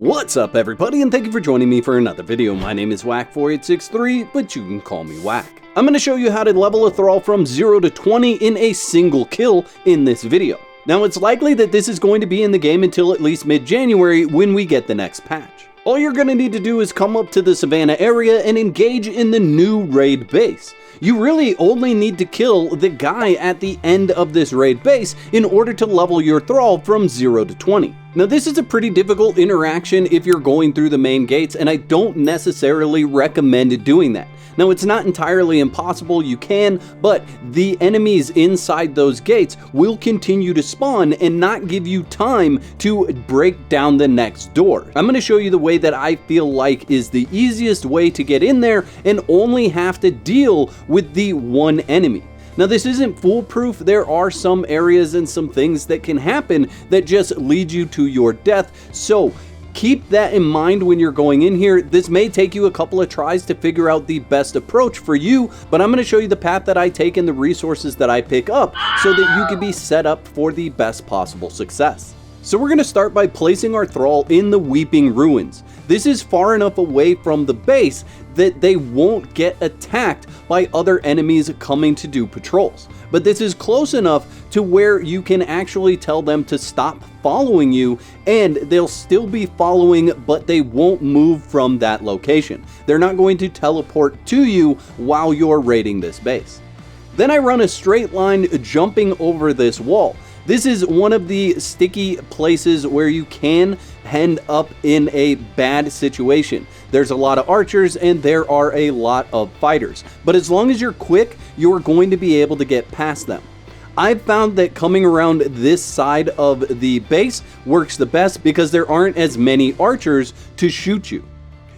What's up everybody, and thank you for joining me for another video. My name is Whack4863, but you can call me Whack. I'm going to show you how to level a thrall from 0 to 20 in a single kill in this video. Now it's likely that this is going to be in the game until at least mid-January when we get the next patch. All you're going to need to do is come up to the Savannah area and engage in the new raid base. You really only need to kill the guy at the end of this raid base in order to level your thrall from 0 to 20. Now this is a pretty difficult interaction if you're going through the main gates, and I don't necessarily recommend doing that. Now it's not entirely impossible, you can, but the enemies inside those gates will continue to spawn and not give you time to break down the next door. I'm going to show you the way that I feel like is the easiest way to get in there and only have to deal with the one enemy. Now this isn't foolproof. There are some areas and some things that can happen that just lead you to your death, so keep that in mind when you're going in here. This may take you a couple of tries to figure out the best approach for you, but I'm going to show you the path that I take and the resources that I pick up so that you can be set up for the best possible success. So we're going to start by placing our thrall in the Weeping Ruins. This is far enough away from the base that they won't get attacked by other enemies coming to do patrols. But this is close enough to where you can actually tell them to stop following you, and they'll still be following, but they won't move from that location. They're not going to teleport to you while you're raiding this base. Then I run a straight line jumping over this wall. This is one of the sticky places where you can end up in a bad situation. There's a lot of archers and there are a lot of fighters, but as long as you're quick, you're going to be able to get past them. I've found that coming around this side of the base works the best because there aren't as many archers to shoot you.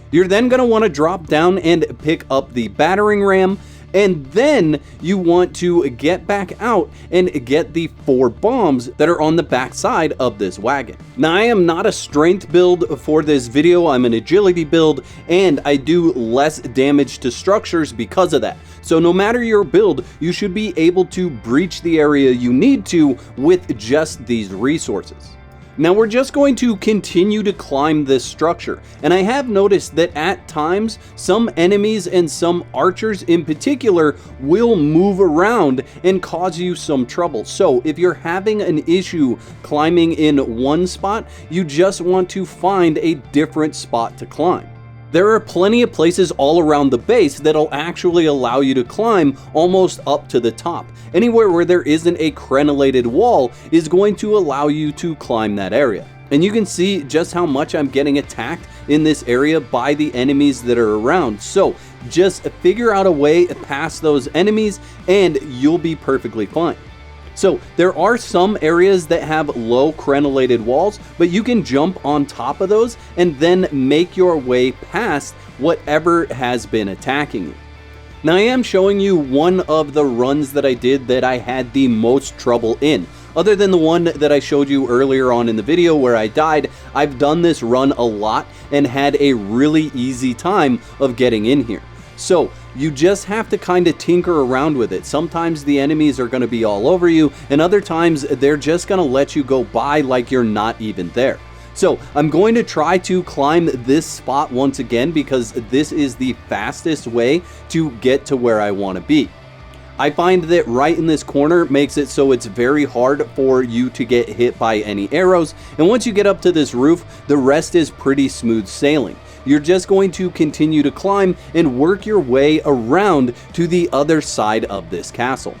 You're then going to want to drop down and pick up the battering ram, and then you want to get back out and get the 4 bombs that are on the back side of this wagon. Now I am not a strength build for this video, I'm an agility build, and I do less damage to structures because of that. So no matter your build, you should be able to breach the area you need to with just these resources. Now we're just going to continue to climb this structure, and I have noticed that at times some enemies and some archers in particular will move around and cause you some trouble. So if you're having an issue climbing in one spot, you just want to find a different spot to climb. There are plenty of places all around the base that'll actually allow you to climb almost up to the top. Anywhere where there isn't a crenellated wall is going to allow you to climb that area. And you can see just how much I'm getting attacked in this area by the enemies that are around. So just figure out a way past those enemies and you'll be perfectly fine. So there are some areas that have low crenellated walls, but you can jump on top of those and then make your way past whatever has been attacking you. Now I am showing you one of the runs that I did that I had the most trouble in. Other than the one that I showed you earlier on in the video where I died, I've done this run a lot and had a really easy time of getting in here. So you just have to kind of tinker around with it. Sometimes the enemies are going to be all over you, and other times they're just going to let you go by like you're not even there. So I'm going to try to climb this spot once again because this is the fastest way to get to where I want to be. I find that right in this corner makes it so it's very hard for you to get hit by any arrows, and once you get up to this roof, the rest is pretty smooth sailing. You're just going to continue to climb and work your way around to the other side of this castle.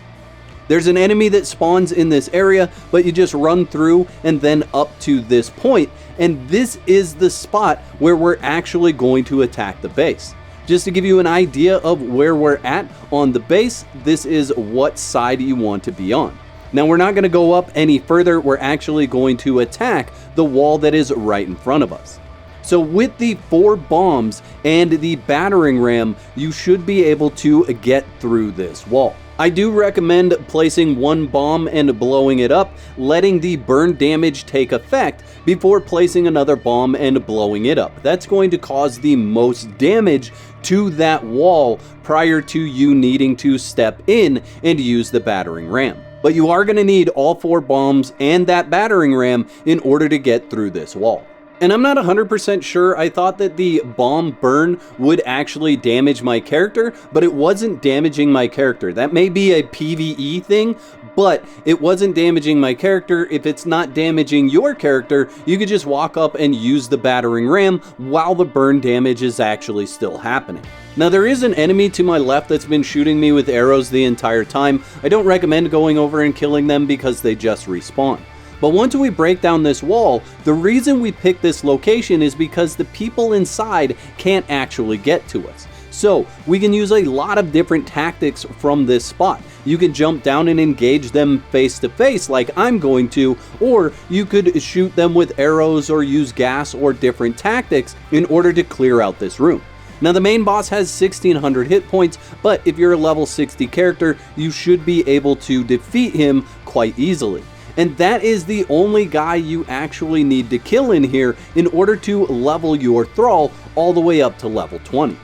There's an enemy that spawns in this area, but you just run through and then up to this point, and this is the spot where we're actually going to attack the base. Just to give you an idea of where we're at on the base, this is what side you want to be on. Now we're not going to go up any further, we're actually going to attack the wall that is right in front of us. So with the 4 bombs and the battering ram, you should be able to get through this wall. I do recommend placing 1 bomb and blowing it up, letting the burn damage take effect before placing another bomb and blowing it up. That's going to cause the most damage to that wall prior to you needing to step in and use the battering ram. But you are going to need all 4 bombs and that battering ram in order to get through this wall. And I'm not 100% sure, I thought that the bomb burn would actually damage my character, but it wasn't damaging my character. That may be a PvE thing, but it wasn't damaging my character. If it's not damaging your character, you could just walk up and use the battering ram while the burn damage is actually still happening. Now there is an enemy to my left that's been shooting me with arrows the entire time. I don't recommend going over and killing them because they just respawn. But once we break down this wall, the reason we pick this location is because the people inside can't actually get to us. So we can use a lot of different tactics from this spot. You can jump down and engage them face to face like I'm going to, or you could shoot them with arrows or use gas or different tactics in order to clear out this room. Now the main boss has 1600 hit points, but if you're a level 60 character, you should be able to defeat him quite easily. And that is the only guy you actually need to kill in here in order to level your thrall all the way up to level 20.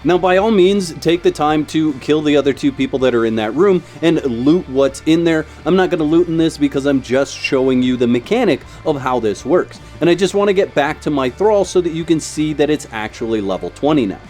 Now by all means, take the time to kill the other two people that are in that room and loot what's in there. I'm not going to loot in this because I'm just showing you the mechanic of how this works. And I just want to get back to my thrall so that you can see that it's actually level 20 now.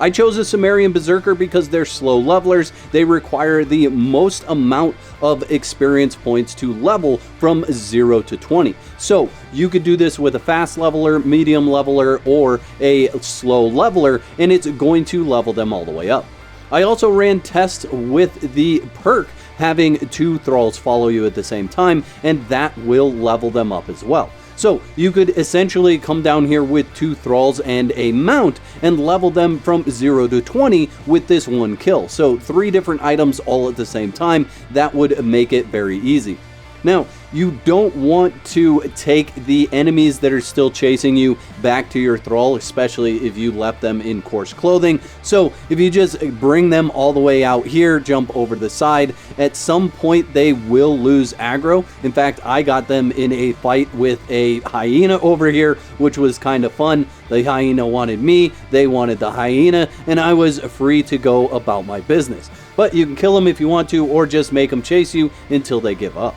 I chose a Sumerian Berserker because they're slow levelers. They require the most amount of experience points to level from 0 to 20. So you could do this with a fast leveler, medium leveler, or a slow leveler, and it's going to level them all the way up. I also ran tests with the perk having 2 thralls follow you at the same time, and that will level them up as well. So you could essentially come down here with 2 thralls and a mount and level them from 0 to 20 with this one kill. So 3 different items all at the same time. That would make it very easy. Now, you don't want to take the enemies that are still chasing you back to your thrall, especially if you left them in coarse clothing. So if you just bring them all the way out here, jump over the side, at some point they will lose aggro. In fact, I got them in a fight with a hyena over here, which was kind of fun. The hyena wanted me, they wanted the hyena, and I was free to go about my business. But you can kill them if you want to, or just make them chase you until they give up.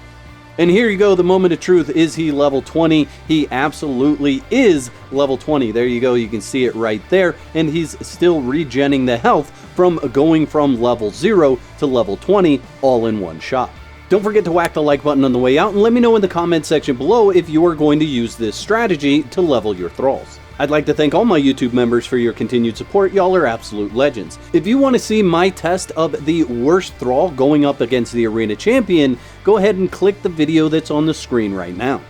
And here you go, the moment of truth. Is he level 20? He absolutely is level 20. There you go, you can see it right there. And he's still regenning the health from going from level 0 to level 20 all in one shot. Don't forget to whack the like button on the way out and let me know in the comment section below if you are going to use this strategy to level your thralls. I'd like to thank all my YouTube members for your continued support. Y'all are absolute legends. If you want to see my test of the worst thrall going up against the arena champion, go ahead and click the video that's on the screen right now.